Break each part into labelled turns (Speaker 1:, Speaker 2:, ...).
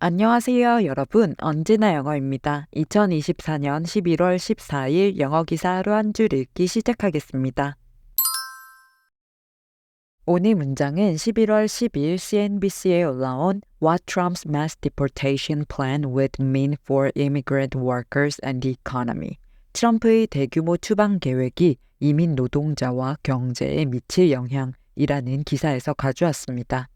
Speaker 1: 안녕하세요, 여러분. 언제나 영어입니다. 2024년 11월 14일 영어 기사 하루 한 줄 읽기 시작하겠습니다. 오늘 문장은 11월 10일 CNBC에 올라온 What Trump's mass deportation plan would mean for immigrant workers and the economy. 트럼프의 대규모 추방 계획이 이민 노동자와 경제에 미칠 영향이라는 기사에서 가져왔습니다.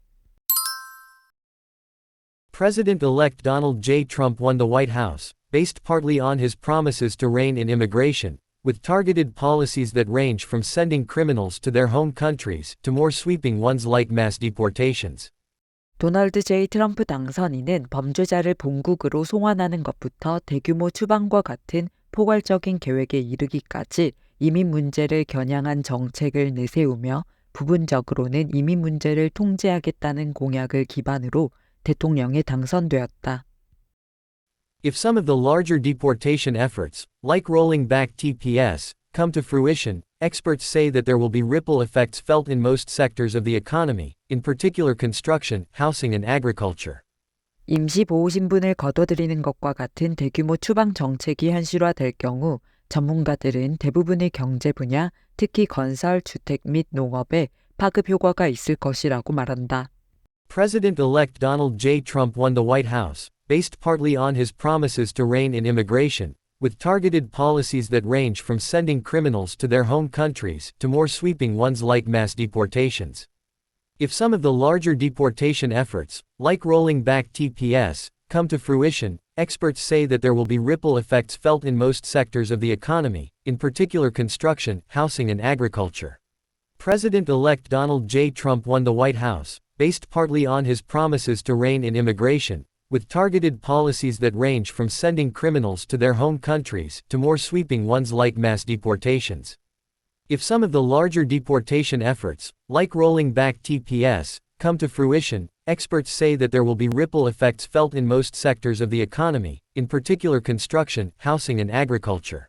Speaker 2: President-elect Donald J. Trump won the White House, based partly on his promises to rein in immigration, with targeted policies that range from sending criminals to their home countries to more sweeping ones like mass deportations.
Speaker 1: 도널드 J. 트럼프 당선인은 범죄자를 본국으로 송환하는 것부터 대규모 추방과 같은 포괄적인 계획에 이르기까지 이민 문제를 겨냥한 정책을 내세우며 부분적으로는 이민 문제를 통제하겠다는 공약을 기반으로 대통령에 당선되었다.
Speaker 2: If some of the larger deportation efforts, like rolling back TPS, come to fruition, experts say that there will be ripple effects felt in most sectors of the economy, in particular construction, housing and agriculture.
Speaker 1: 임시보호신분을 거둬들이는 것과 같은 대규모 추방 정책이 현실화될 경우 전문가들은 대부분의 경제 분야, 특히 건설, 주택 및 농업에 파급 효과가 있을 것이라고 말한다.
Speaker 2: President-elect Donald J. Trump won the White House, based partly on his promises to rein in immigration, with targeted policies that range from sending criminals to their home countries to more sweeping ones like mass deportations. If some of the larger deportation efforts, like rolling back TPS, come to fruition, experts say that there will be ripple effects felt in most sectors of the economy, in particular construction, housing and agriculture. President-elect Donald J. Trump won the White House, based partly on his promises to rein in immigration, with targeted policies that range from sending criminals to their home countries to more sweeping ones like mass deportations. If some of the larger deportation efforts, like rolling back TPS, come to fruition, experts say that there will be ripple effects felt in most sectors of the economy, in particular construction, housing and agriculture.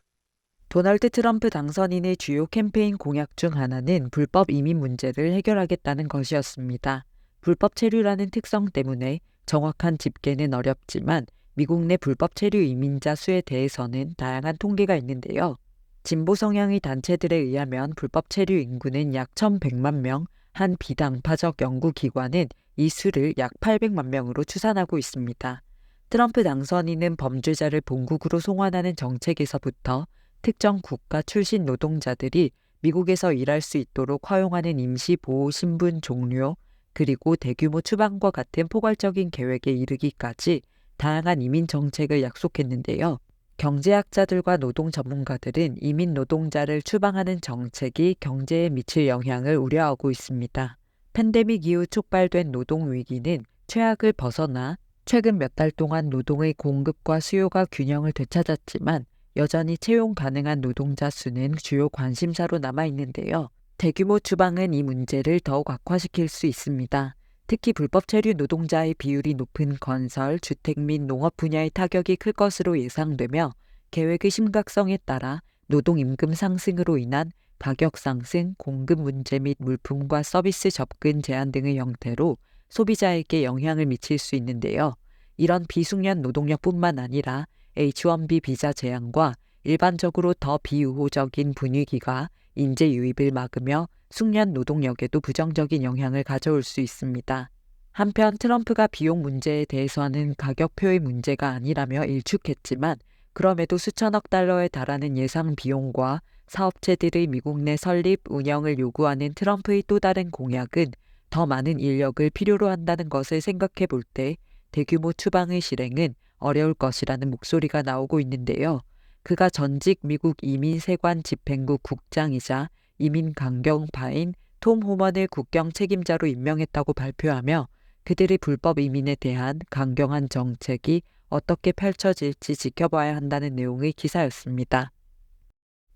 Speaker 1: 도널드 트럼프 당선인의 주요 캠페인 공약 중 하나는 불법 이민 문제를 해결하겠다는 것이었습니다. 불법 체류라는 특성 때문에 정확한 집계는 어렵지만 미국 내 불법 체류 이민자 수에 대해서는 다양한 통계가 있는데요. 진보 성향의 단체들에 의하면 불법 체류 인구는 약 1,100만 명, 한 비당파적 연구기관은 이 수를 약 800만 명으로 추산하고 있습니다. 트럼프 당선인은 범죄자를 본국으로 송환하는 정책에서부터 특정 국가 출신 노동자들이 미국에서 일할 수 있도록 허용하는 임시보호신분 종료, 그리고 대규모 추방과 같은 포괄적인 계획에 이르기까지 다양한 이민 정책을 약속했는데요. 경제학자들과 노동 전문가들은 이민 노동자를 추방하는 정책이 경제에 미칠 영향을 우려하고 있습니다. 팬데믹 이후 촉발된 노동 위기는 최악을 벗어나 최근 몇 달 동안 노동의 공급과 수요가 균형을 되찾았지만 여전히 채용 가능한 노동자 수는 주요 관심사로 남아있는데요. 대규모 추방은 이 문제를 더욱 악화시킬 수 있습니다. 특히 불법 체류 노동자의 비율이 높은 건설, 주택 및 농업 분야의 타격이 클 것으로 예상되며 계획의 심각성에 따라 노동 임금 상승으로 인한 가격 상승, 공급 문제 및 물품과 서비스 접근 제한 등의 형태로 소비자에게 영향을 미칠 수 있는데요. 이런 비숙련 노동력뿐만 아니라 H-1B 비자 제한과 일반적으로 더 비우호적인 분위기가 인재 유입을 막으며 숙련 노동력에도 부정적인 영향을 가져올 수 있습니다. 한편 트럼프가 비용 문제에 대해서는 가격표의 문제가 아니라며 일축했지만 그럼에도 수천억 달러에 달하는 예상 비용과 사업체들의 미국 내 설립, 운영을 요구하는 트럼프의 또 다른 공약은 더 많은 인력을 필요로 한다는 것을 생각해 볼 때 대규모 추방의 실행은 어려울 것이라는 목소리가 나오고 있는데요. 그가 전직 미국 이민세관 집행국 국장이자 이민 강경파인 톰 호먼을 국경 책임자로 임명했다고 발표하며 그들의 불법 이민에 대한 강경한 정책이 어떻게 펼쳐질지 지켜봐야 한다는 내용의 기사였습니다.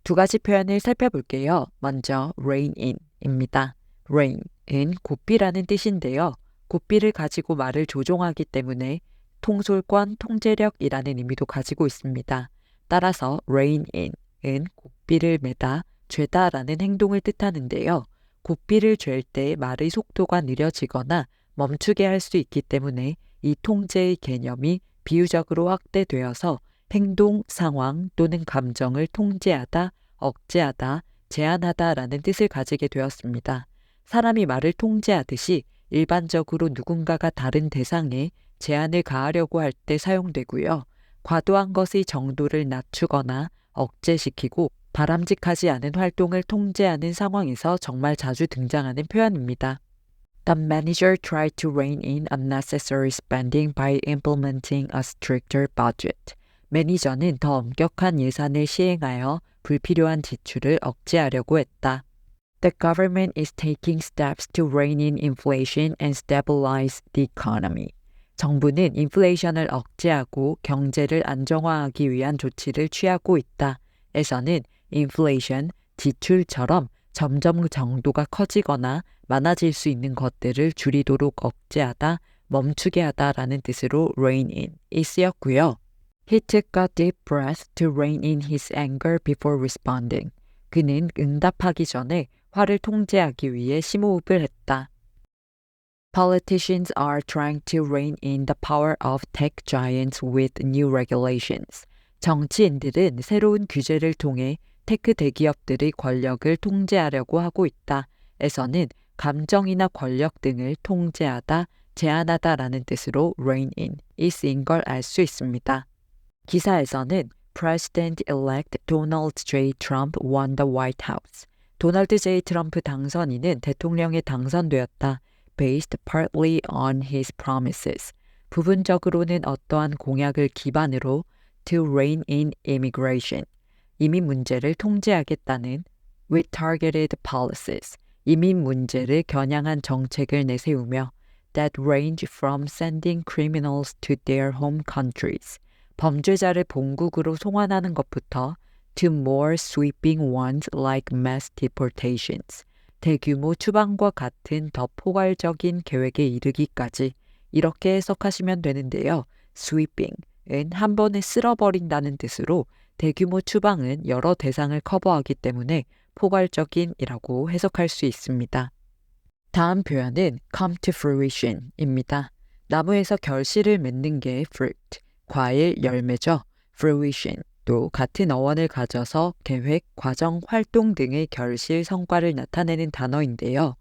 Speaker 1: 두 가지 표현을 살펴볼게요. 먼저 rein in입니다. rein은 고삐라는 뜻인데요. 고삐를 가지고 말을 조종하기 때문에 통솔권, 통제력이라는 의미도 가지고 있습니다. 따라서 rein in은 고삐를 매다, 죄다라는 행동을 뜻하는데요. 고삐를 쥘 때 말의 속도가 느려지거나 멈추게 할 수 있기 때문에 이 통제의 개념이 비유적으로 확대되어서 행동, 상황 또는 감정을 통제하다, 억제하다, 제한하다라는 뜻을 가지게 되었습니다. 사람이 말을 통제하듯이 일반적으로 누군가가 다른 대상에 제한을 가하려고 할 때 사용되고요. 과도한 것의 정도를 낮추거나 억제시키고 바람직하지 않은 활동을 통제하는 상황에서 정말 자주 등장하는 표현입니다. The manager tried to rein in unnecessary spending by implementing a stricter budget. 매니저는 더 엄격한 예산을 시행하여 불필요한 지출을 억제하려고 했다. The government is taking steps to rein in inflation and stabilize the economy. 정부는 인플레이션을 억제하고 경제를 안정화하기 위한 조치를 취하고 있다. 에서는 인플레이션, 지출처럼 점점 정도가 커지거나 많아질 수 있는 것들을 줄이도록 억제하다, 멈추게 하다라는 뜻으로 rein in이 쓰였고요. He took a deep breath to rein in his anger before responding. 그는 응답하기 전에 화를 통제하기 위해 심호흡을 했다. Politicians are trying to rein in the power of tech giants with new regulations. 정치인들은 새로운 규제를 통해 테크 대기업들의 권력을 통제하려고 하고 있다. 에서는 감정이나 권력 등을 통제하다, 제한하다라는 뜻으로 rein in이 쓰인 걸 알 수 있습니다. 기사에서는 President-elect Donald J. Trump won the White House. 도널드 J. 트럼프 당선인은 대통령에 당선되었다. Based partly on his promises. 부분적으로는 어떠한 공약을 기반으로 to rein in immigration. 이민 문제를 통제하겠다는 with targeted policies. 이민 문제를 겨냥한 정책을 내세우며 that range from sending criminals to their home countries. 범죄자를 본국으로 송환하는 것부터 to more sweeping ones like mass deportations. 대규모 추방과 같은 더 포괄적인 계획에 이르기까지 이렇게 해석하시면 되는데요. sweeping은 한 번에 쓸어버린다는 뜻으로 대규모 추방은 여러 대상을 커버하기 때문에 포괄적인이라고 해석할 수 있습니다. 다음 표현은 come to fruition입니다. 나무에서 결실을 맺는 게 fruit, 과일, 열매죠. fruition, 또 같은 어원을 가져서 계획, 과정, 활동 등의 결실, 성과를 나타내는 단어인데요.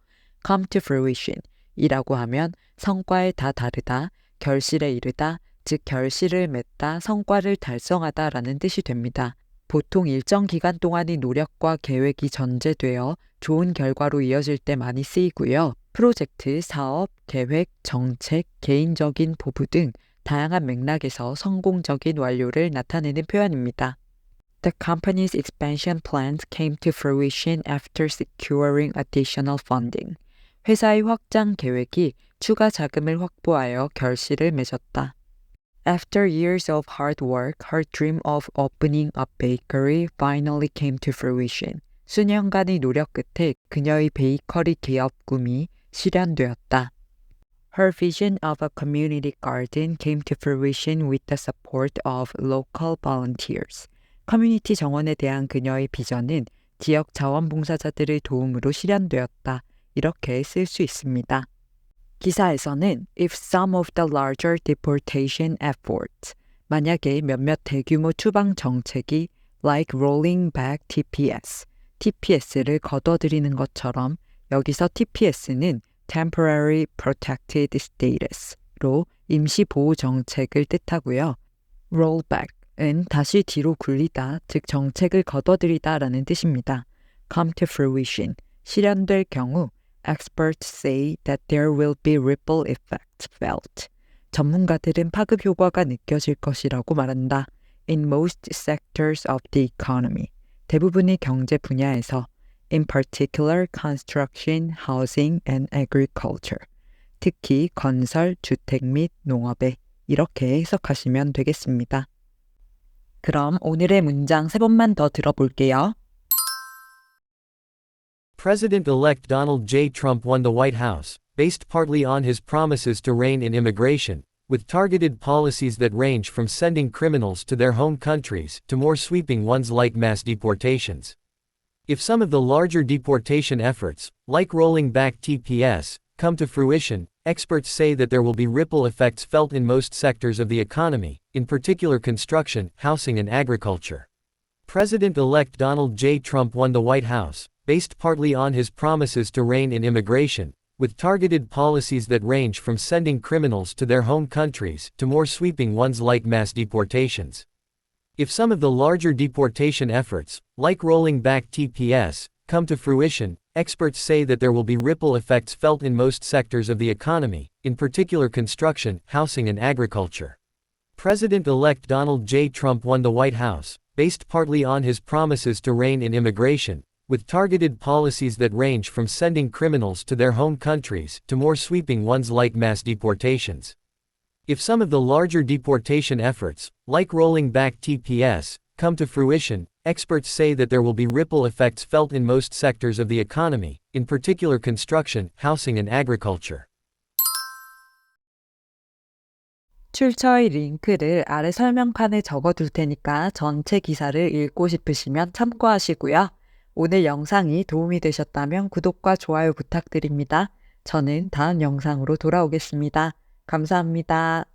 Speaker 1: come to fruition 이라고 하면 성과에 다 다르다, 결실에 이르다, 즉 결실을 맺다, 성과를 달성하다 라는 뜻이 됩니다. 보통 일정 기간 동안의 노력과 계획이 전제되어 좋은 결과로 이어질 때 많이 쓰이고요. 프로젝트, 사업, 계획, 정책, 개인적인 포부 등 다양한 맥락에서 성공적인 완료를 나타내는 표현입니다. The company's expansion plans came to fruition after securing additional funding. 회사의 확장 계획이 추가 자금을 확보하여 결실을 맺었다. After years of hard work, her dream of opening a bakery finally came to fruition. 수년간의 노력 끝에 그녀의 베이커리 기업 꿈이 실현되었다. Her vision of a community garden came to fruition with the support of local volunteers. 커뮤니티 정원에 대한 그녀의 비전은 지역 자원봉사자들의 도움으로 실현되었다. 이렇게 쓸 수 있습니다. 기사에서는 if some of the larger deportation efforts, 만약에 몇몇 대규모 추방 정책이 like rolling back TPS, TPS를 걷어들이는 것처럼 여기서 TPS는 temporary protected status로 임시 보호 정책을 뜻하고요. rollback은 다시 뒤로 굴리다, 즉 정책을 걷어들이다라는 뜻입니다. come to fruition, 실현될 경우 experts say that there will be ripple effects felt. 전문가들은 파급 효과가 느껴질 것이라고 말한다. In most sectors of the economy. 대부분의 경제 분야에서 in particular construction, housing and agriculture. 특히 건설, 주택 및 농업에 이렇게 해석하시면 되겠습니다. 그럼 오늘의 문장 3번만 더 들어볼게요.
Speaker 2: President-elect Donald J. Trump won the White House, based partly on his promises to rein in immigration, with targeted policies that range from sending criminals to their home countries to more sweeping ones like mass deportations. If some of the larger deportation efforts, like rolling back TPS, come to fruition, experts say that there will be ripple effects felt in most sectors of the economy, in particular construction, housing, and agriculture. President-elect Donald J. Trump won the White House, based partly on his promises to rein in immigration, with targeted policies that range from sending criminals to their home countries to more sweeping ones like mass deportations. If some of the larger deportation efforts, like rolling back TPS, come to fruition, experts say that there will be ripple effects felt in most sectors of the economy, in particular construction, housing, and agriculture. President-elect Donald J. Trump won the White House, based partly on his promises to rein in immigration, with targeted policies that range from sending criminals to their home countries to more sweeping ones like mass deportations. If some of the larger deportation efforts, like rolling back TPS, come to fruition, experts say that there will be ripple effects felt in most sectors of the economy, in particular construction, housing, and agriculture.
Speaker 1: 출처의 링크를 아래 설명칸에 적어둘 테니까 전체 기사를 읽고 싶으시면 참고하시고요. 오늘 영상이 도움이 되셨다면 구독과 좋아요 부탁드립니다. 저는 다음 영상으로 돌아오겠습니다. 감사합니다.